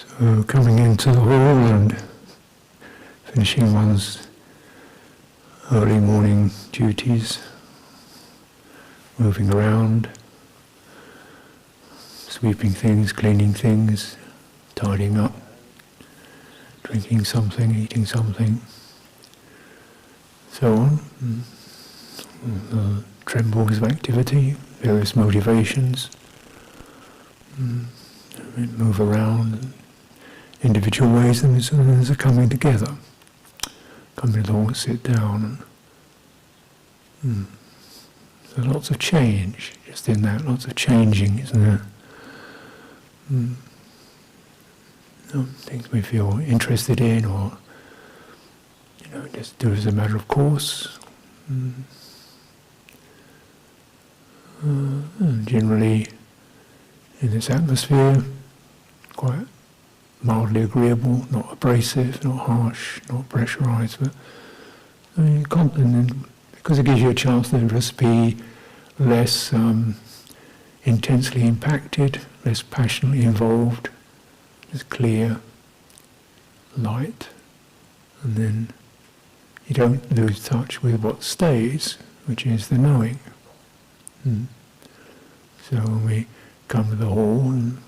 So coming into the hall and finishing one's early morning duties, moving around, sweeping things, cleaning things, tidying up, drinking something, eating something, so on. The trembles of activity, various motivations, move around, individual ways themselves are coming together, coming along, sit down. So lots of change, just in that, lots of changing, isn't there? Things we feel interested in, or just do as a matter of course. Generally, in this atmosphere, quite mildly agreeable, not abrasive, not harsh, not pressurized, but because it gives you a chance to just be less intensely impacted, less passionately involved, just clear, light, and then you don't lose touch with what stays, which is the knowing. So when we come to the hall and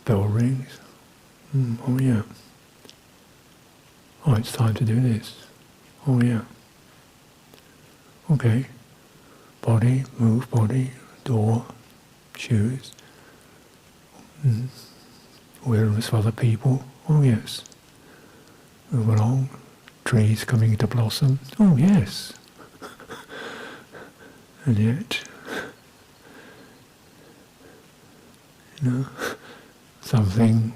bell rings, it's time to do this. Okay, body, move body, door, shoes, awareness of other people, yes. Move along, trees coming into blossom, yes. And yet, something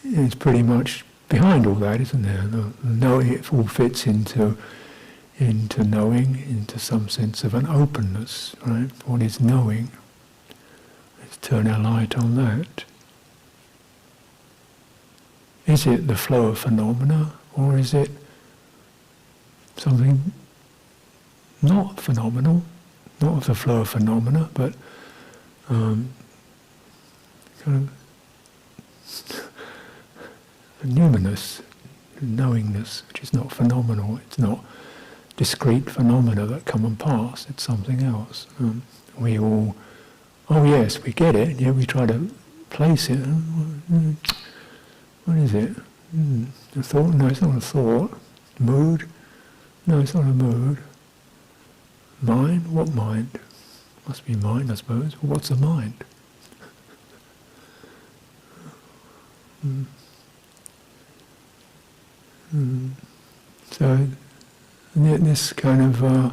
is pretty much behind all that, isn't there? Knowing it all fits into knowing, into some sense of an openness, right? What is knowing? Let's turn our light on that. Is it the flow of phenomena, or is it something not phenomenal, not the flow of phenomena, but kind of a numinous, knowingness, which is not phenomenal. It's not discrete phenomena that come and pass. It's something else. We all, yes, we get it. Yeah, we try to place it. What is it? A thought? No, it's not a thought. Mood? No, it's not a mood. Mind? What mind? Must be mind, I suppose. What's a mind? So, this kind of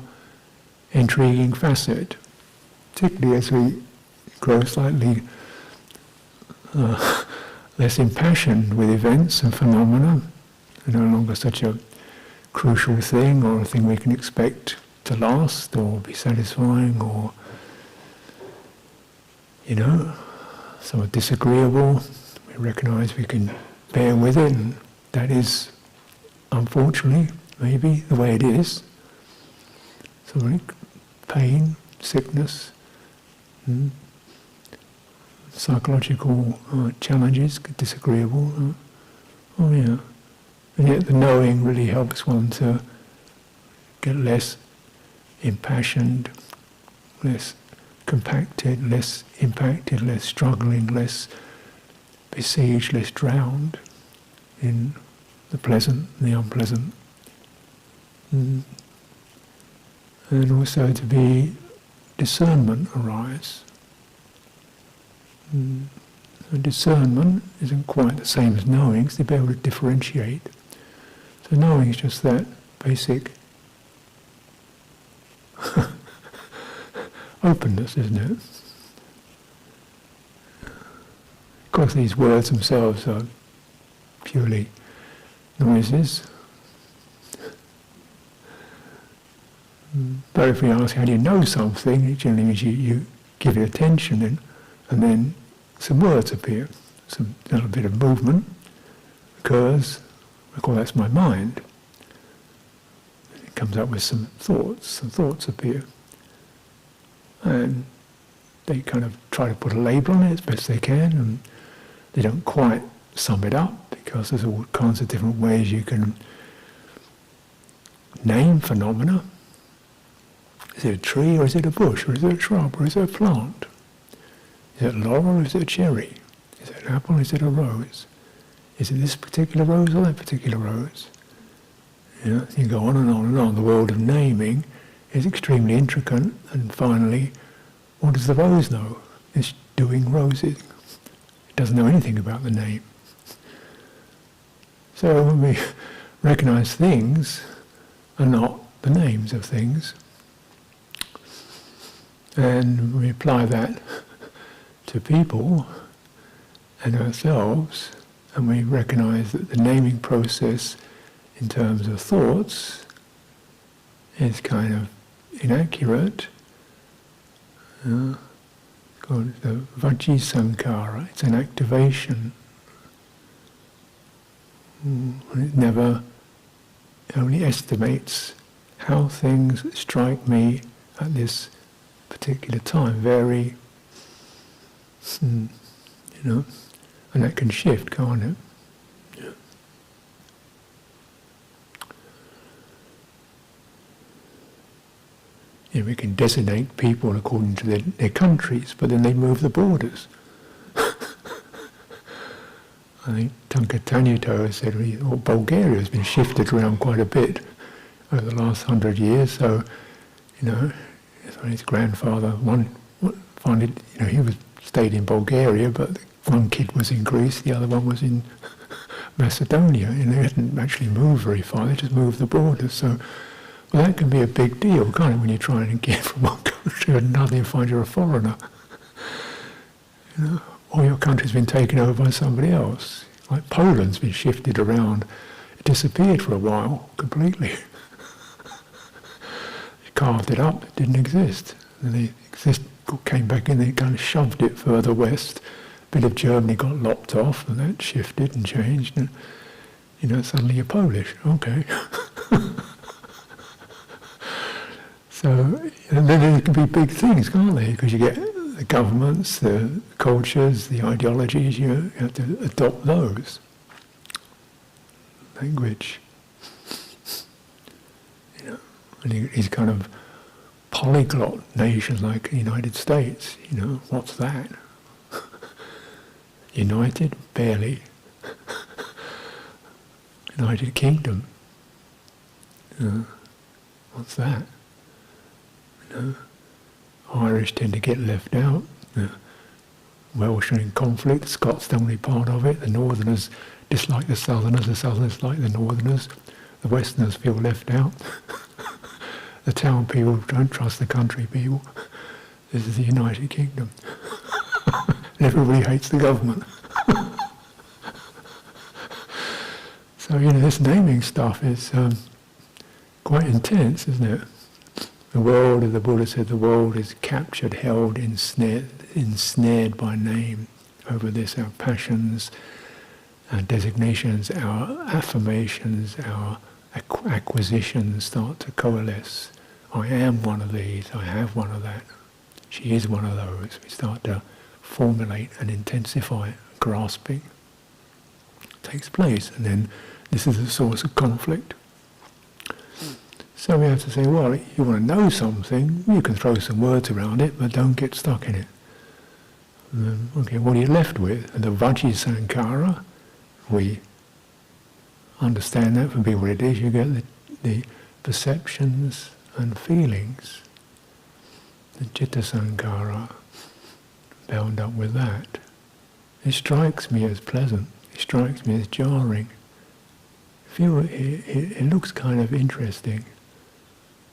intriguing facet, particularly as we grow slightly less impassioned with events and phenomena, no longer such a crucial thing or a thing we can expect to last or be satisfying or, somewhat disagreeable. We recognise we can bear with it, and that is, unfortunately, maybe the way it is. Something, pain, sickness, psychological challenges, disagreeable. And yet the knowing really helps one to get less impassioned, less compacted, less impacted, less struggling, less besieged, less drowned in the pleasant and the unpleasant. And also to be discernment arise. And discernment isn't quite the same as knowing, it's to be able to differentiate. So knowing is just that basic openness, isn't it? Of course, these words themselves are purely noises. But if we ask, how do you know something, it generally means you give it attention, and then some words appear, some little bit of movement occurs. I call that's my mind. It comes up with some thoughts appear. And they kind of try to put a label on it as best they can, and they don't quite sum it up, because there's all kinds of different ways you can name phenomena. Is it a tree, or is it a bush, or is it a shrub, or is it a plant? Is it a laurel, or is it a cherry? Is it an apple, or is it a rose? Is it this particular rose or that particular rose? You go on and on and on. The world of naming is extremely intricate, and finally, what does the rose know? It's doing roses. It doesn't know anything about the name. So when we recognize things are not the names of things, and we apply that to people and ourselves, and we recognize that the naming process in terms of thoughts is kind of inaccurate. Called the Vajji Sankara. It's an activation. It only estimates how things strike me at this particular time, vary, and that can shift, can't it? We can designate people according to their countries, but then they move the borders. I think Tanka Tanyuto said Bulgaria has been shifted around quite a bit over the last 100 years. So, his grandfather he stayed in Bulgaria, but one kid was in Greece, the other one was in Macedonia, and they hadn't actually moved very far. They just moved the borders. So. Well, that can be a big deal, can't it, when you're trying to get from one country to another and find you're a foreigner. Or your country's been taken over by somebody else. Like Poland's been shifted around. It disappeared for a while, completely. They carved it up, it didn't exist. And came back in, they kind of shoved it further west. A bit of Germany got lopped off, and that shifted and changed. And, suddenly you're Polish, okay. So, and then there can be big things, can't they? Because you get the governments, the cultures, the ideologies, you have to adopt those. Language. And these kind of polyglot nations like the United States, what's that? United? Barely. United Kingdom. What's that? Irish tend to get left out. Welsh are in conflict. The Scots don't want to be part of it. The Northerners dislike the Southerners. The Southerners like the Northerners. The Westerners feel left out. The town people don't trust the country people. This is the United Kingdom. Everybody hates the government. So this naming stuff is quite intense, isn't it? The world, as the Buddha said, the world is captured, held, ensnared by name. Over this, our passions, our designations, our affirmations, our acquisitions start to coalesce. I am one of these, I have one of that. She is one of those. We start to formulate and intensify grasping. It takes place, and then this is the source of conflict. So we have to say, well, you want to know something, you can throw some words around it, but don't get stuck in it. Okay, what are you left with? And the Vajji Sankara, we understand that to be what it is. You get the perceptions and feelings. The Citta Sankara, bound up with that. It strikes me as pleasant. It strikes me as jarring. It looks kind of interesting.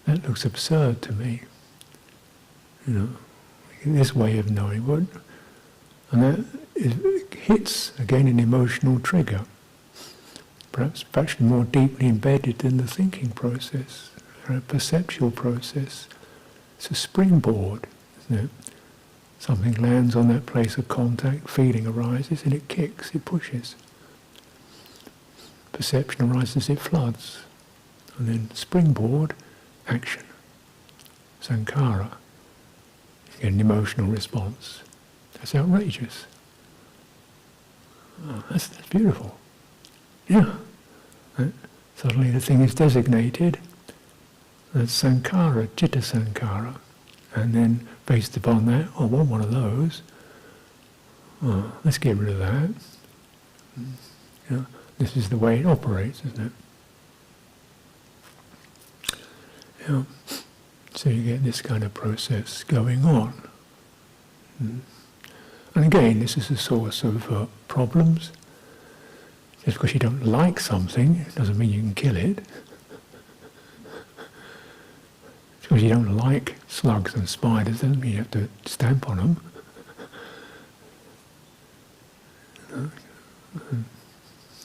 That looks absurd to me. This way of knowing what, and that hits again an emotional trigger, perhaps more deeply embedded than the thinking process, or a perceptual process. It's a springboard, isn't it? Something lands on that place of contact, feeling arises, and it kicks, it pushes. Perception arises, it floods, and then springboard. Action, Sankara. You get an emotional response. That's outrageous. Oh, that's beautiful. Yeah. Suddenly the thing is designated. That's sankhara, citta sankhara. And then based upon that, I want one of those. Oh, let's get rid of that. Yeah. This is the way it operates, isn't it? Yeah. So you get this kind of process going on. And again, this is a source of problems. Just because you don't like something doesn't mean you can kill it. Just because you don't like slugs and spiders doesn't mean you have to stamp on them.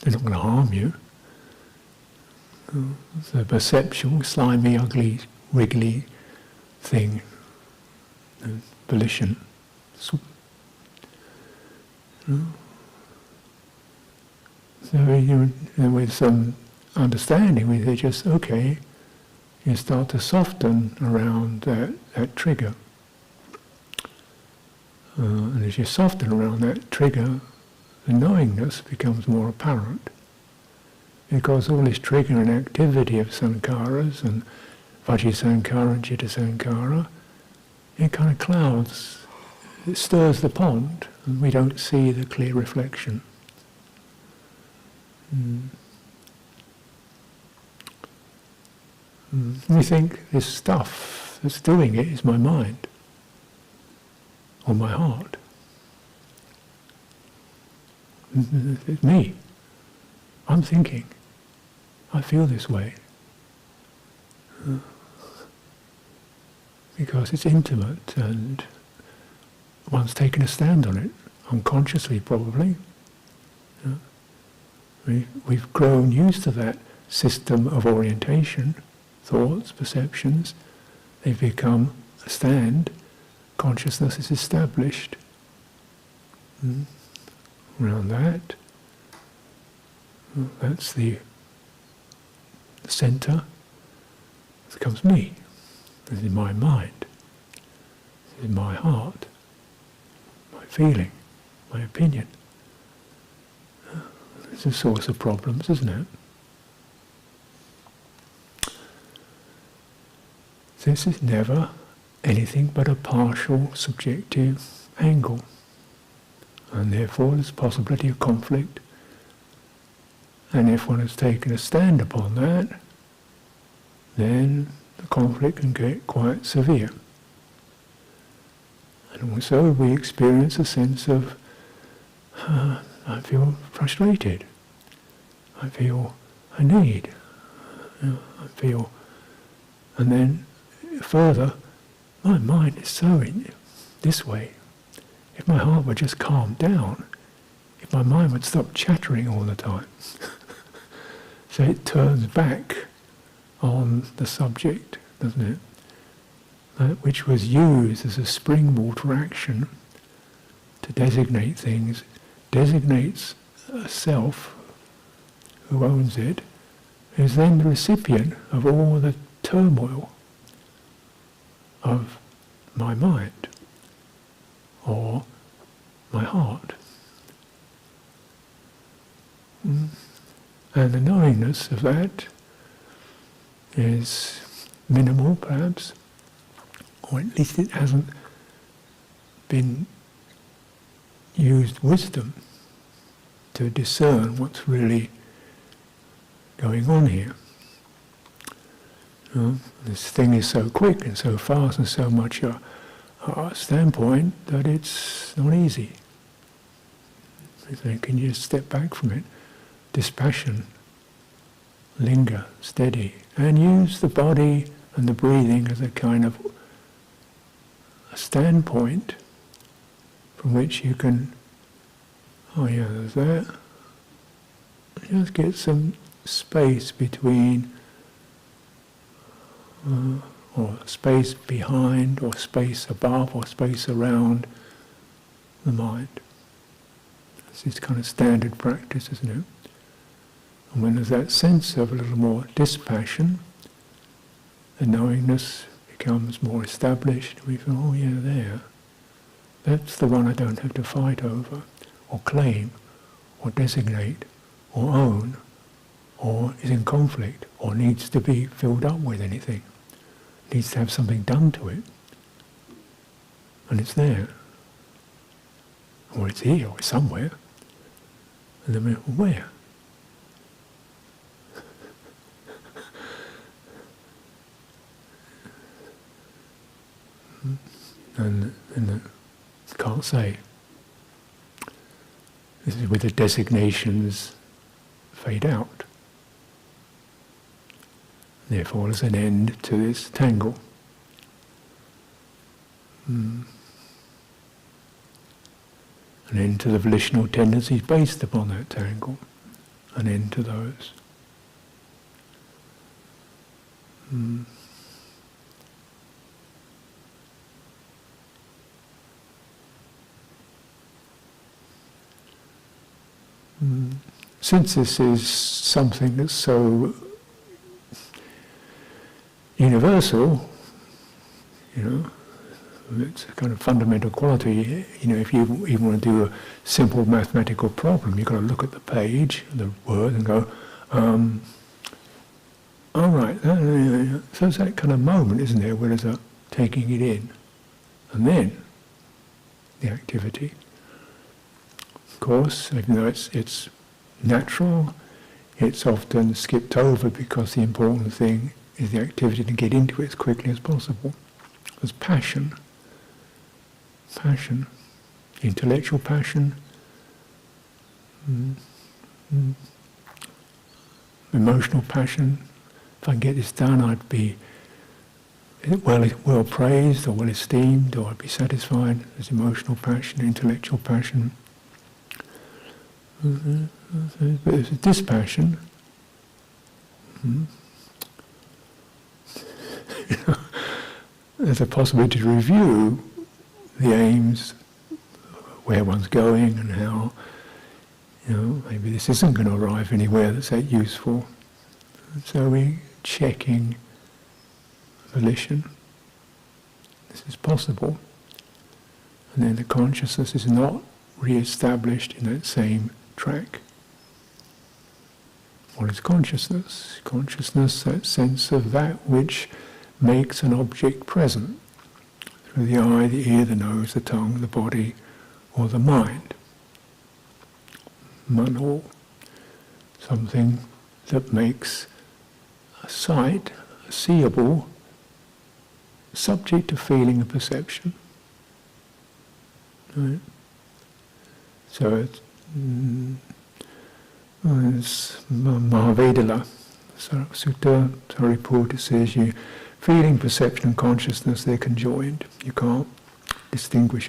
They're not going to harm you. It's a perceptual, slimy, ugly, wriggly thing, volition. So with some understanding, we say just, okay, you start to soften around that trigger. And as you soften around that trigger, the knowingness becomes more apparent. Because all this trigger and activity of sankharas and vajjisankhara and citta sankhara, it kind of clouds, it stirs the pond, and we don't see the clear reflection. We think this stuff that's doing it is my mind, or my heart. It's me. I'm thinking. I feel this way. Because it's intimate and one's taken a stand on it, unconsciously probably. We've grown used to that system of orientation, thoughts, perceptions. They've become a stand. Consciousness is established around that. That's the centre. It becomes me. This is my mind. This is my heart. My feeling. My opinion. It's a source of problems, isn't it? This is never anything but a partial subjective angle. And therefore there's possibility of conflict. And if one has taken a stand upon that, then the conflict can get quite severe. And also we experience a sense of, I feel frustrated. I feel I need. I feel, and then further, my mind is so in this way. If my heart would just calm down, if my mind would stop chattering all the time, so it turns back on the subject, doesn't it? That which was used as a springboard for action to designate things, designates a self who owns it, is then the recipient of all the turmoil of my mind or my heart. And the knowingness of that is minimal, perhaps, or at least it hasn't been used wisdom to discern what's really going on here. This thing is so quick and so fast and so much a standpoint that it's not easy. So can you just step back from it? Dispassion, linger, steady, and use the body and the breathing as a kind of a standpoint from which you can, there's that. Just get some space between, or space behind, or space above, or space around the mind. It's kind of standard practice, isn't it? And when there's that sense of a little more dispassion, the knowingness becomes more established, we feel, oh yeah, there. That's the one I don't have to fight over, or claim, or designate, or own, or is in conflict, or needs to be filled up with anything. Needs to have something done to it. And it's there. Or it's here, or it's somewhere. And then we're, well, where? And can't say. This is where the designations fade out. Therefore, there's an end to this tangle. An end to the volitional tendencies based upon that tangle. An end to those. Since this is something that's so universal, it's a kind of fundamental quality. If you even want to do a simple mathematical problem, you've got to look at the page, the word, and go, all right, so it's that kind of moment, isn't there, where there's a taking it in, and then the activity. Of course, even though it's natural, it's often skipped over because the important thing is the activity to get into it as quickly as possible. There's passion, intellectual passion, emotional passion. If I can get this done, I'd be well praised or well esteemed, or I'd be satisfied. There's emotional passion, intellectual passion. But there's a dispassion. There's a possibility to review the aims, where one's going, and how, maybe this isn't going to arrive anywhere that's that useful. So we're checking volition. This is possible. And then the consciousness is not re-established in that same track. What is consciousness? Consciousness, that sense of that which makes an object present through the eye, the ear, the nose, the tongue, the body, or the mind. Mano, something that makes a sight, a seeable, subject to feeling and perception. Right? So it's Mahavedala Sutta, Sariputta says feeling, perception and consciousness, they're conjoined. You can't distinguish,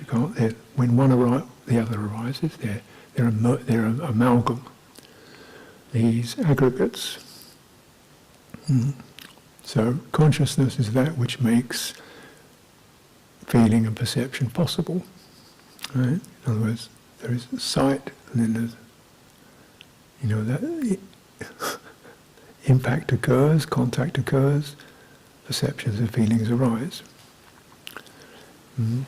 when one arises, the other arises. They're amalgam, these aggregates. So consciousness is that which makes feeling and perception possible. Right? In other words, there is sight, and then there's, that impact occurs, contact occurs, perceptions and feelings arise. So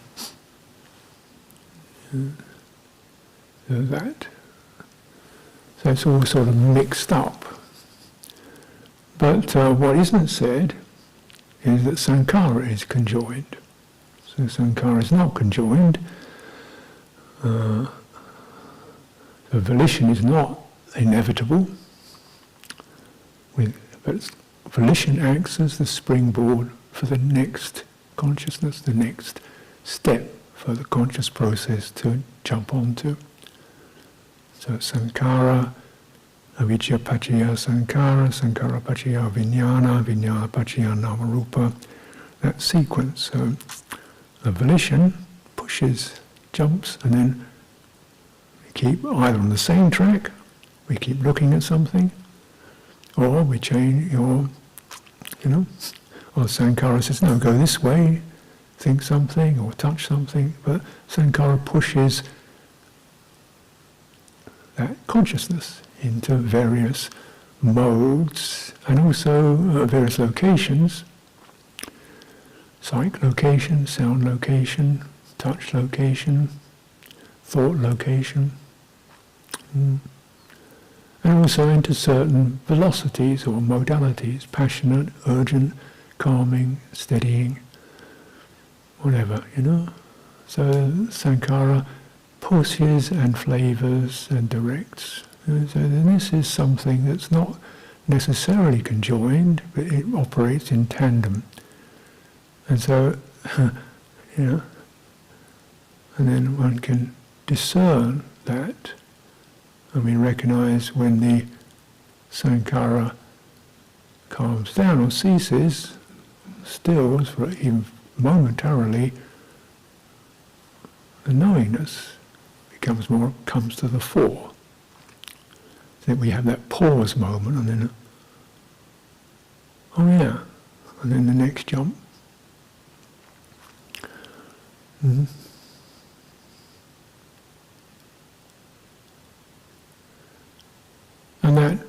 it's all sort of mixed up. But what isn't said is that sankhara is conjoined. So sankhara is not conjoined. The volition is not inevitable, but volition acts as the springboard for the next consciousness, the next step for the conscious process to jump onto. So sankhara, avijja paccaya sankhara, sankhara paccaya vijnana, vijnana paccaya namarupa, that sequence. So the volition pushes, jumps, and then we keep either on the same track, we keep looking at something, or we change, or sankhara says, no, go this way, think something, or touch something, but sankhara pushes that consciousness into various modes, and also various locations, sight location, sound location, touch location, thought location, and also into certain velocities or modalities, passionate, urgent, calming, steadying, whatever, So sankhara pushes and flavors and directs. And so then this is something that's not necessarily conjoined, but it operates in tandem. And so, and then one can discern that. Recognize when the sankhara calms down or ceases, stills for even momentarily, the knowingness comes to the fore. Then we have that pause moment, and then, and then the next jump. Mm-hmm. And that,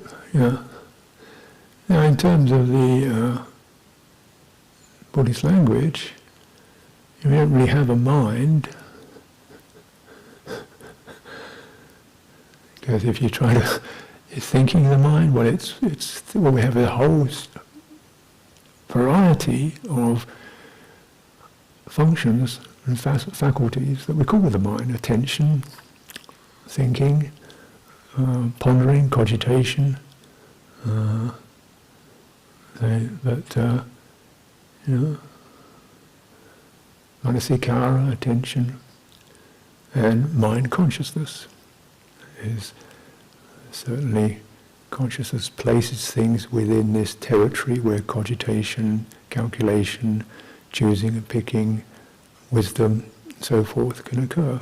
now in terms of the Buddhist language, we don't really have a mind, because if you try to, is thinking the mind, well we have a whole variety of functions and faculties that we call the mind: attention, thinking, pondering, cogitation, manasikara, attention, and mind consciousness is certainly consciousness places things within this territory where cogitation, calculation, choosing and picking, wisdom, and so forth can occur.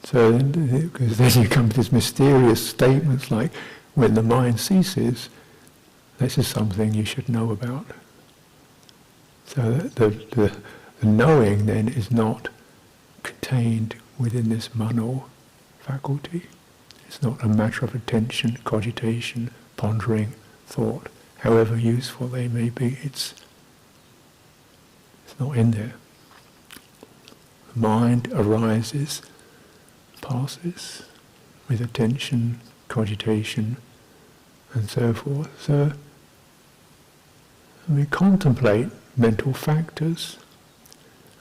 So, because then you come to these mysterious statements like, when the mind ceases, this is something you should know about. So the knowing then is not contained within this mano faculty. It's not a matter of attention, cogitation, pondering, thought. However useful they may be, it's not in there. The mind arises, passes, with attention, cogitation, and so forth. So we contemplate mental factors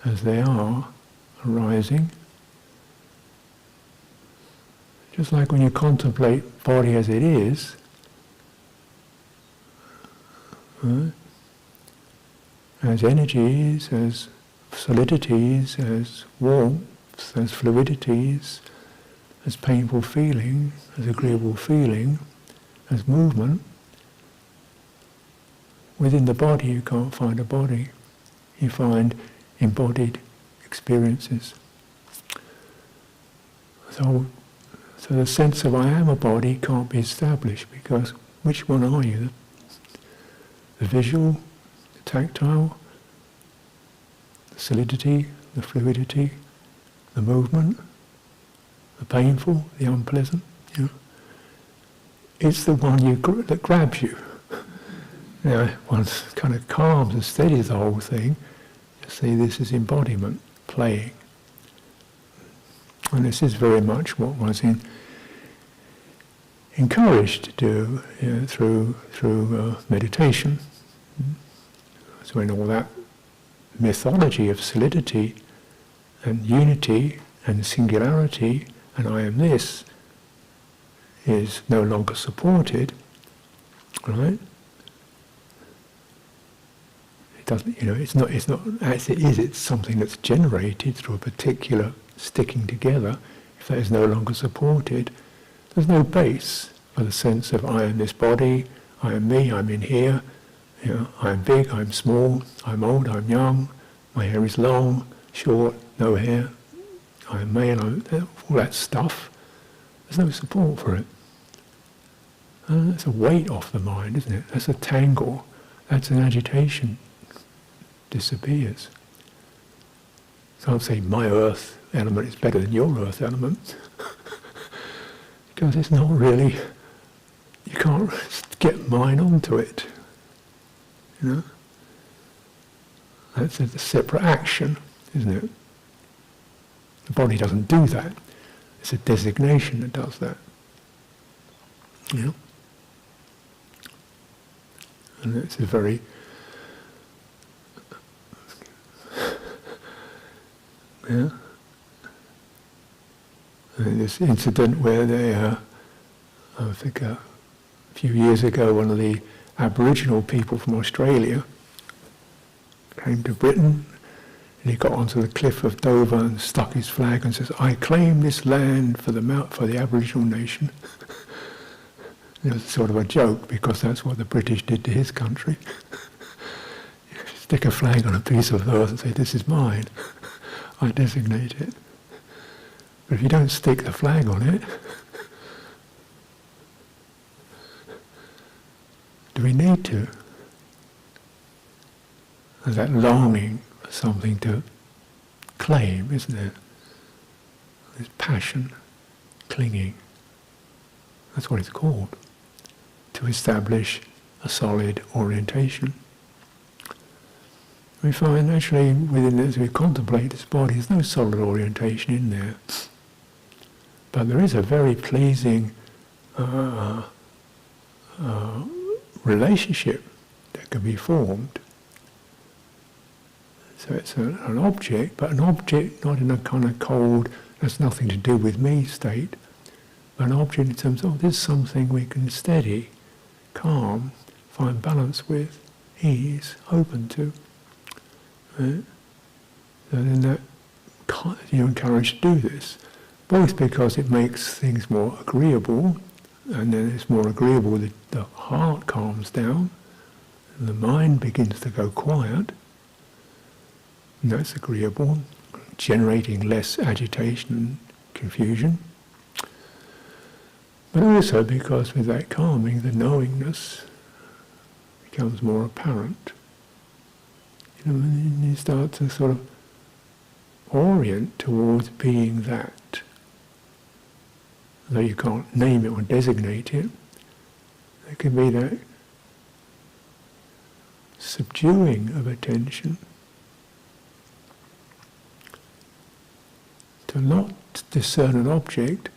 as they are arising. Just like when you contemplate body as it is, as energies, as solidities, as warmth, as fluidities, as painful feeling, as agreeable feeling, as movement. Within the body you can't find a body, you find embodied experiences. So the sense of I am a body can't be established, because which one are you? The visual, the tactile, the solidity, the fluidity, the movement, the painful, the unpleasant. It's the one that grabs you. Once kind of calms and steadies the whole thing, you see this is embodiment playing. And this is very much what was encouraged to do through meditation. So in all that mythology of solidity and unity and singularity and I am this is no longer supported, right? It doesn't, it's not as it is, it's something that's generated through a particular sticking together. If that is no longer supported, there's no base for the sense of I am this body, I am me, I'm in here, I'm big, I'm small, I'm old, I'm young, my hair is long, short, no hair, I'm male, all that stuff. There's no support for it. That's a weight off the mind, isn't it? That's a tangle, that's an agitation. Disappears. Can't say my earth element is better than your earth element. Because it's not really, you can't get mind onto it. You know? That's a separate action, isn't it? The body doesn't do that. It's a designation that does that. You know? And it's a very yeah. And this incident where they, I think a few years ago, one of the Aboriginal people from Australia came to Britain, and he got onto the cliff of Dover and stuck his flag and says, "I claim this land for the Aboriginal nation." It was sort of a joke because that's what the British did to his country. Stick a flag on a piece of earth and say, "This is mine. I designate it." But if you don't stick the flag on it, do we need to? There's that longing for something to claim, isn't there? This passion, clinging. That's what it's called. To establish a solid orientation. We find actually within as we contemplate this body, there's no solid orientation in there. But there is a very pleasing relationship that can be formed. So it's an object, but an object not in a kind of cold, that's nothing to do with me state, but an object in terms of this is something we can steady, calm, find balance with, ease, open to. Right? And then that you're encouraged to do this, both because it makes things more agreeable, and then it's more agreeable, the heart calms down, and the mind begins to go quiet, and that's agreeable, generating less agitation and confusion. But also because with that calming, the knowingness becomes more apparent. You know, and you start to sort of orient towards being that. Though you can't name it or designate it, there can be that subduing of attention to not discern an object,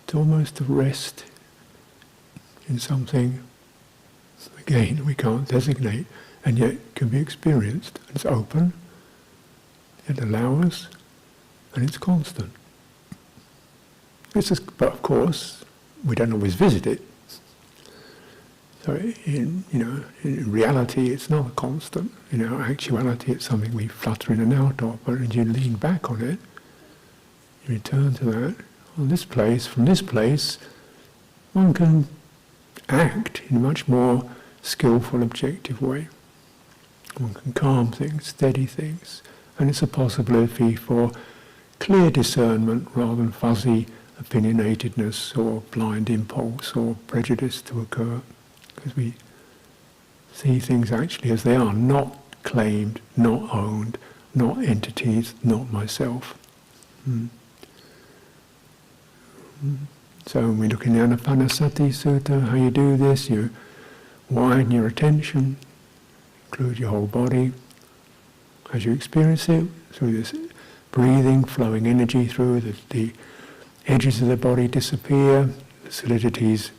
to almost to rest in something, again, we can't designate, and yet can be experienced. It's open, it allows, and it's constant. But of course, we don't always visit it. So in reality, it's not a constant. In our actuality, it's something we flutter in and out of. But as you lean back on it, you return to that. From this place, one can act in a much more skillful, objective way. One can calm things, steady things, and it's a possibility for clear discernment rather than fuzzy opinionatedness or blind impulse or prejudice to occur, because we see things actually as they are, not claimed, not owned, not entities, not myself. So when we look in the Anapanasati Sutta, how you do this, you widen your attention, include your whole body, as you experience it, through this breathing, flowing energy through, the edges of the body disappear, the solidities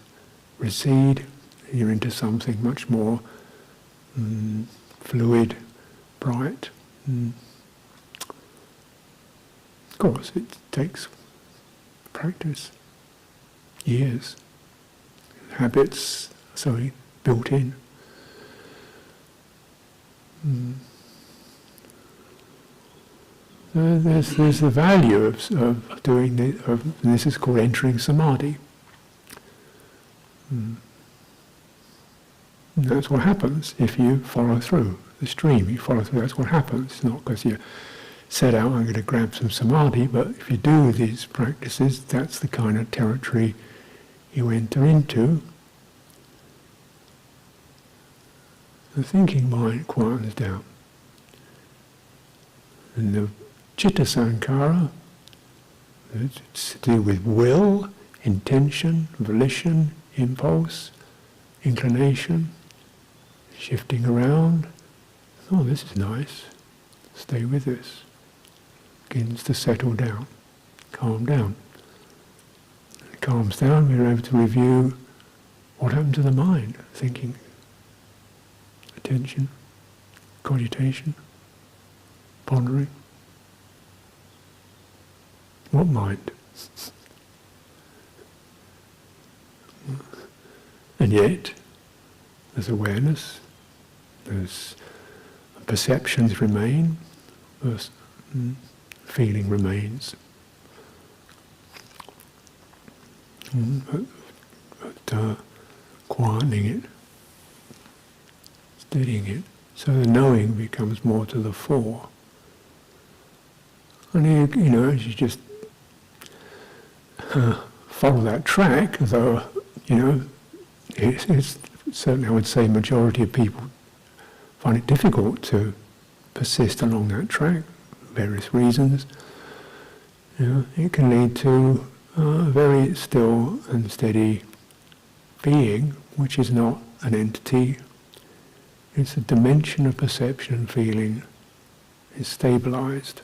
recede, and you're into something much more fluid, bright. Of course, it takes practice, years, habits, built in. There's the value of doing this. This is called entering samadhi. And that's what happens if you follow through the stream. You follow through. That's what happens. It's not because you set out, I'm going to grab some samadhi, but if you do these practices, that's the kind of territory you enter into. The thinking mind quietens down. And the Chitta Sankhara, it's to do with will, intention, volition, impulse, inclination, shifting around. Oh, this is nice. Stay with this. Begins to settle down, calm down. It calms down, we're able to review what happened to the mind, thinking, attention, cogitation, pondering. What mind? And yet, there's awareness, there's perceptions remain, there's feeling remains. But quietening it, steadying it, so the knowing becomes more to the fore. And as you just follow that track, though, it's certainly, I would say, majority of people find it difficult to persist along that track, for various reasons. It can lead to a very still and steady being, which is not an entity. It's a dimension of perception and feeling is stabilized.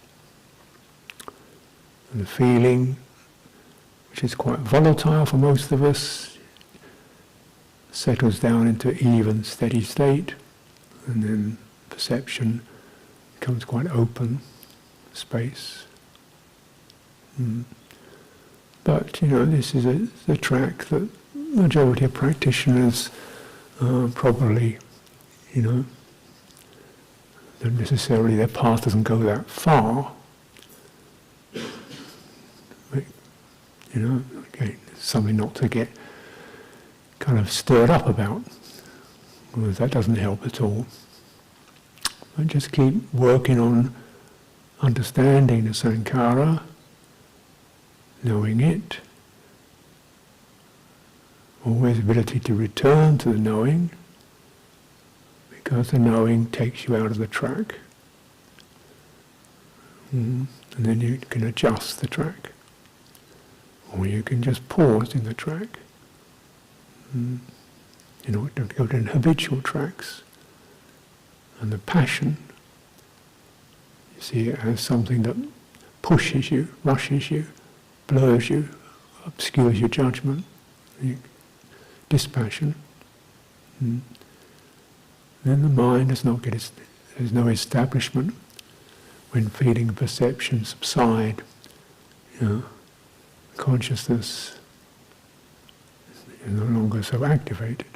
And the feeling, which is quite volatile for most of us, settles down into even, steady state, and then perception becomes quite open space. But this is a track that majority of practitioners probably, don't necessarily, their path doesn't go that far. But, again, it's something not to get kind of stirred up about, because that doesn't help at all. But just keep working on understanding the sankhara, knowing it, always ability to return to the knowing, because the knowing takes you out of the track. And then you can adjust the track, or you can just pause in the track. Don't go down habitual tracks. And the passion, you see it as something that pushes you, rushes you, blurs you, obscures your judgment, dispassion. Then the mind does not get there's no establishment. When feeling and perception subside, consciousness is no longer so activated.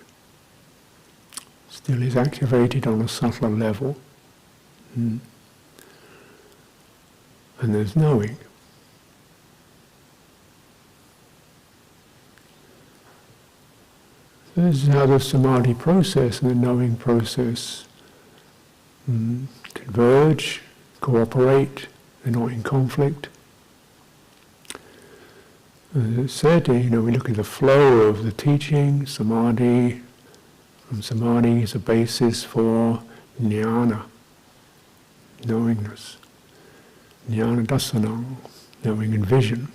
Still is activated on a subtler level. And there's knowing. So this is how the samadhi process and the knowing process converge, cooperate, they're not in conflict. As it said, we look at the flow of the teaching, samadhi. And samadhi is a basis for jnana, knowingness. Jnana dasanam, knowing and vision.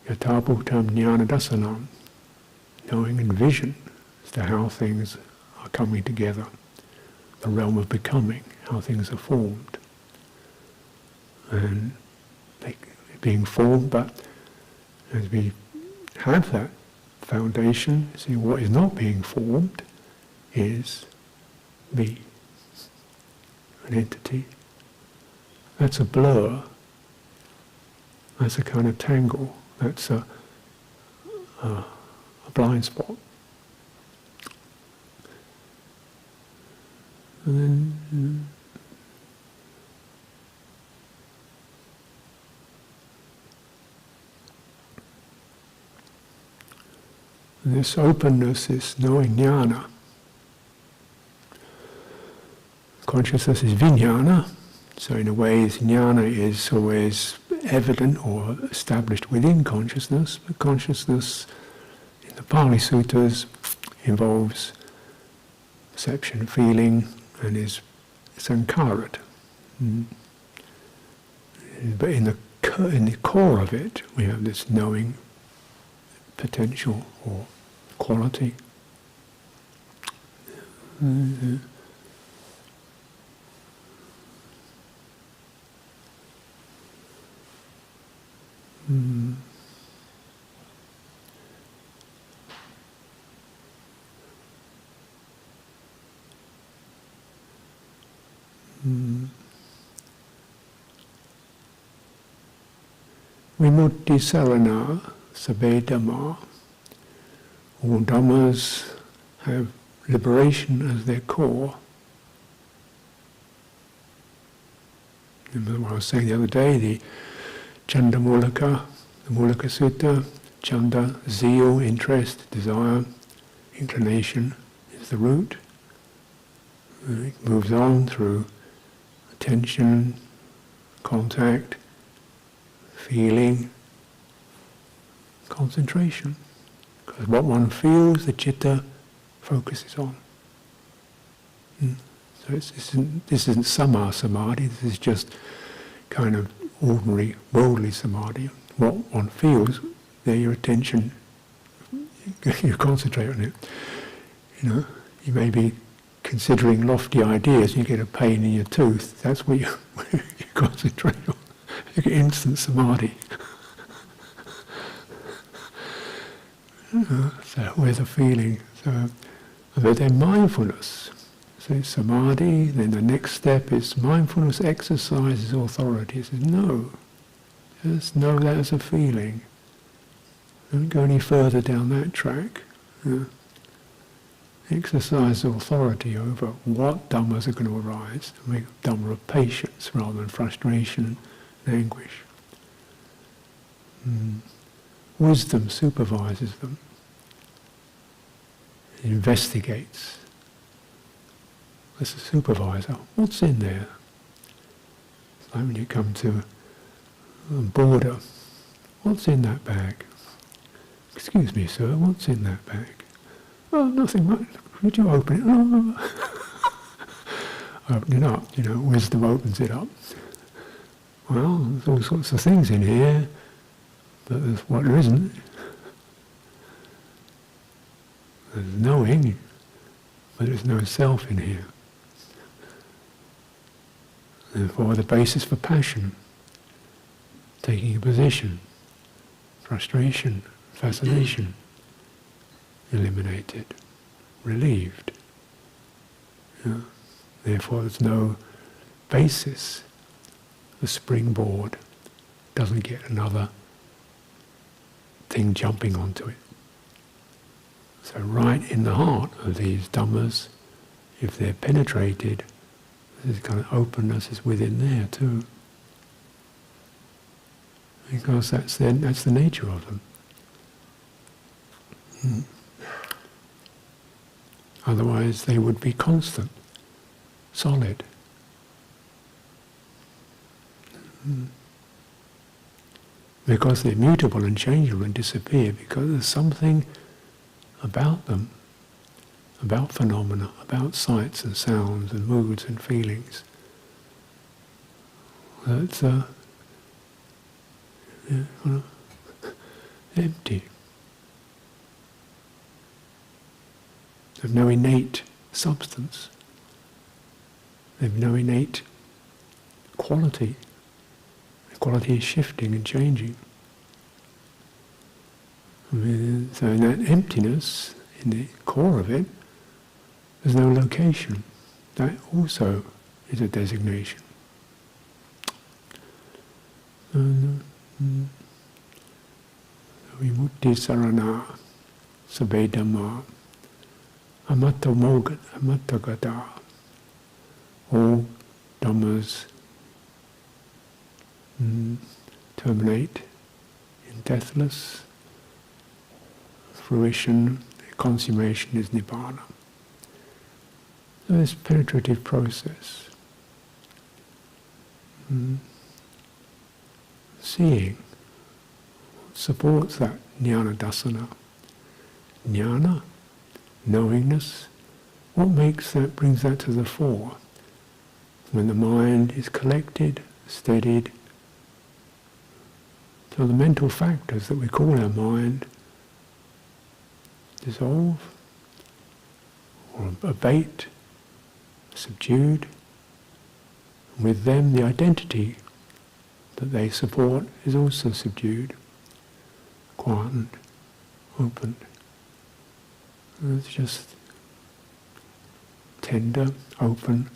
Yatabhutam jnana dasanam, knowing and vision as to how things are coming together. The realm of becoming, how things are formed. And they're being formed, but as we have that foundation, see what is not being formed is me, an entity. That's a blur. That's a kind of tangle. That's a blind spot. And then this openness is knowing jnana. Consciousness is vijnana, so in a way jnana is always evident or established within consciousness, but consciousness in the Pali Suttas involves perception, feeling, and is sankharat. But in the core of it, we have this knowing potential or quality. Vimutti sarana sabbe dhamma. All dhammas have liberation as their core. Remember what I was saying the other day, the Chanda Mulaka, the Mulaka Sutta, Chanda, zeal, interest, desire, inclination is the root. It moves on through attention, contact, feeling, concentration. Because what one feels, the citta focuses on. So this isn't samma samadhi, this is just kind of ordinary, worldly samadhi. What one feels, there your attention, you concentrate on it. You may be considering lofty ideas, you get a pain in your tooth, that's what you concentrate on. You get instant samadhi. So where's the feeling? But then mindfulness. So samadhi, then the next step is mindfulness exercises authority. It says, no, just know that as a feeling. Don't go any further down that track. Exercise authority over what dhammas are going to arise. Make a dhamma of patience rather than frustration and anguish. Wisdom supervises them. It investigates. As a supervisor, what's in there? It's like when you come to a border, what's in that bag? Excuse me, sir, what's in that bag? Oh, nothing much. Would you open it? Oh. Open it up, wisdom opens it up. Well, there's all sorts of things in here, but there's what there isn't. There's knowing, but there's no self in here. Therefore, the basis for passion, taking a position, frustration, fascination, eliminated, relieved. Therefore, there's no basis. The springboard doesn't get another thing jumping onto it. So right in the heart of these dhammas, if they're penetrated, this kind of openness is within there too. Because that's the nature of them. Otherwise they would be constant, solid. Because they're mutable and changeable and disappear, because there's something about them, about phenomena, about sights and sounds and moods and feelings, that's empty. They have no innate substance. They have no innate quality. The quality is shifting and changing. So in that emptiness, in the core of it, there's no location. That also is a designation. Vimutti sarana sabbe dhamma amatta mogat amatta gata. All dhammas terminate in deathless fruition. Consummation is nibbana. So this penetrative process, seeing, supports that jnana dasana. Jnana, knowingness, what makes that, brings that to the fore? When the mind is collected, steadied, so the mental factors that we call our mind dissolve, or abate, subdued. With them, the identity that they support is also subdued, quietened, opened. And it's just tender, open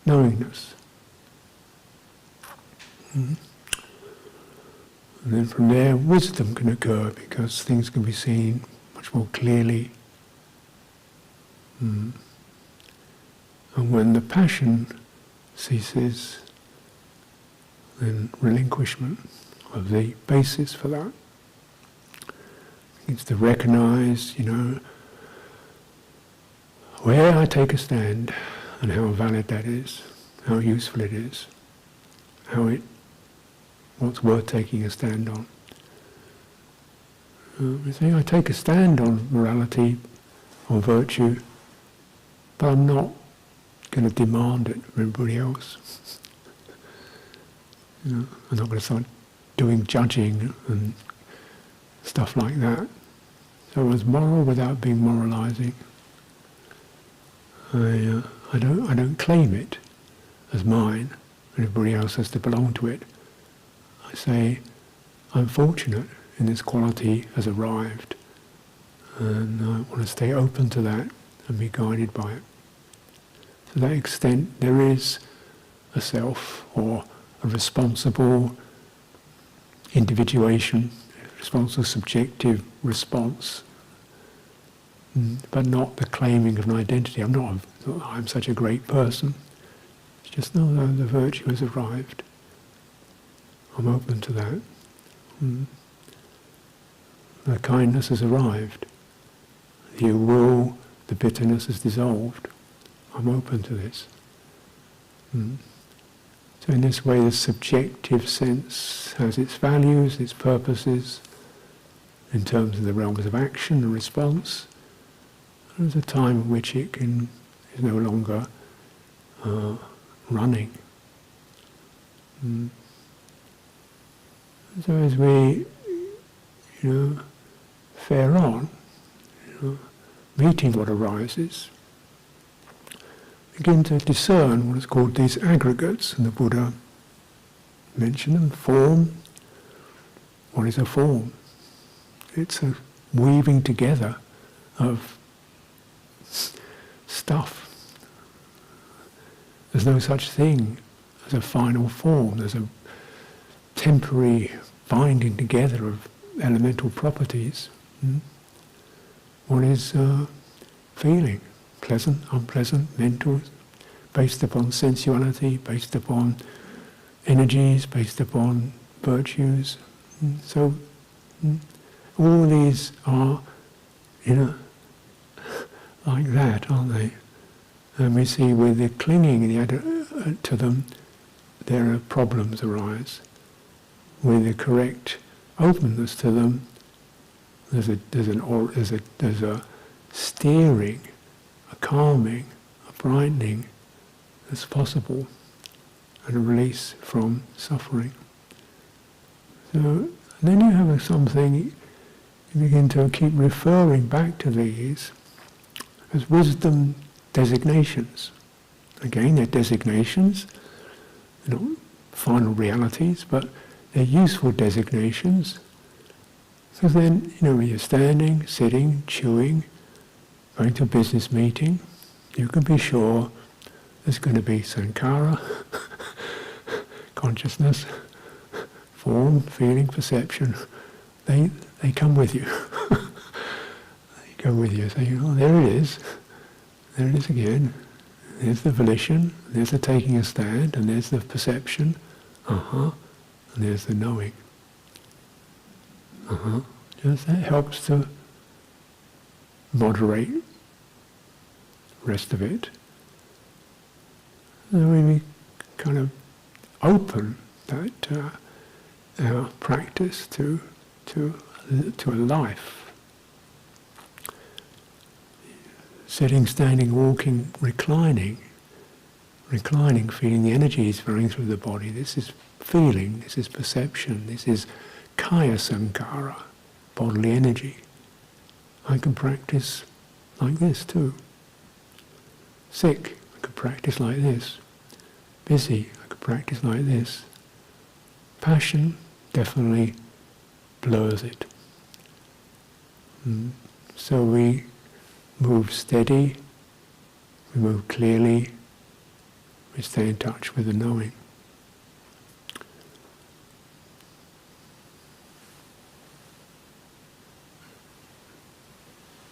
knowingness. And then from there, wisdom can occur because things can be seen much more clearly. And when the passion ceases, then relinquishment of the basis for that. It's to recognize, where I take a stand and how valid that is, how useful it is, what's worth taking a stand on. I take a stand on morality, on virtue, but I'm not going to demand it from everybody else. I'm not going to start doing judging and stuff like that. So I was moral without being moralizing. I don't claim it as mine, and everybody else has to belong to it. I say, I'm fortunate in this quality has arrived, and I want to stay open to that and be guided by it. To that extent, there is a self, or a responsible individuation, responsible subjective response, but not the claiming of an identity. I'm such a great person. It's just, no, the virtue has arrived. I'm open to that. The kindness has arrived. The ill will, the bitterness has dissolved. I'm open to this. So in this way, the subjective sense has its values, its purposes, in terms of the realms of action and response. There's a time in which it is no longer running. So as we, fare on, meeting what arises, begin to discern what is called these aggregates, and the Buddha mentioned them. Form. What is a form? It's a weaving together of stuff. There's no such thing as a final form. There's a temporary binding together of elemental properties. What is feeling? Pleasant, unpleasant, mental, based upon sensuality, based upon energies, based upon virtues. So all these are, like that, aren't they? And we see with the clinging to them, there are problems arise. With the correct openness to them, there's a steering, a calming, a brightening that's possible, and a release from suffering. So then you have something, you begin to keep referring back to these as wisdom designations. Again, they're designations, they're not final realities, but they're useful designations. Because then, when you're standing, sitting, chewing, going to a business meeting, you can be sure there's going to be sankhara, consciousness, form, feeling, perception. They come with you. They go with you. So there it is. There it is again. There's the volition, there's the taking a stand, and there's the perception. And there's the knowing. Just that helps to moderate the rest of it. And then we kind of open that our practice to a life. Sitting, standing, walking, reclining, feeling the energies flowing through the body. This is feeling, this is perception, this is kaya sankhara, bodily energy. I can practice like this too. Sick, I could practice like this. Busy, I could practice like this. Passion definitely blurs it. So we move steady, we move clearly, we stay in touch with the knowing.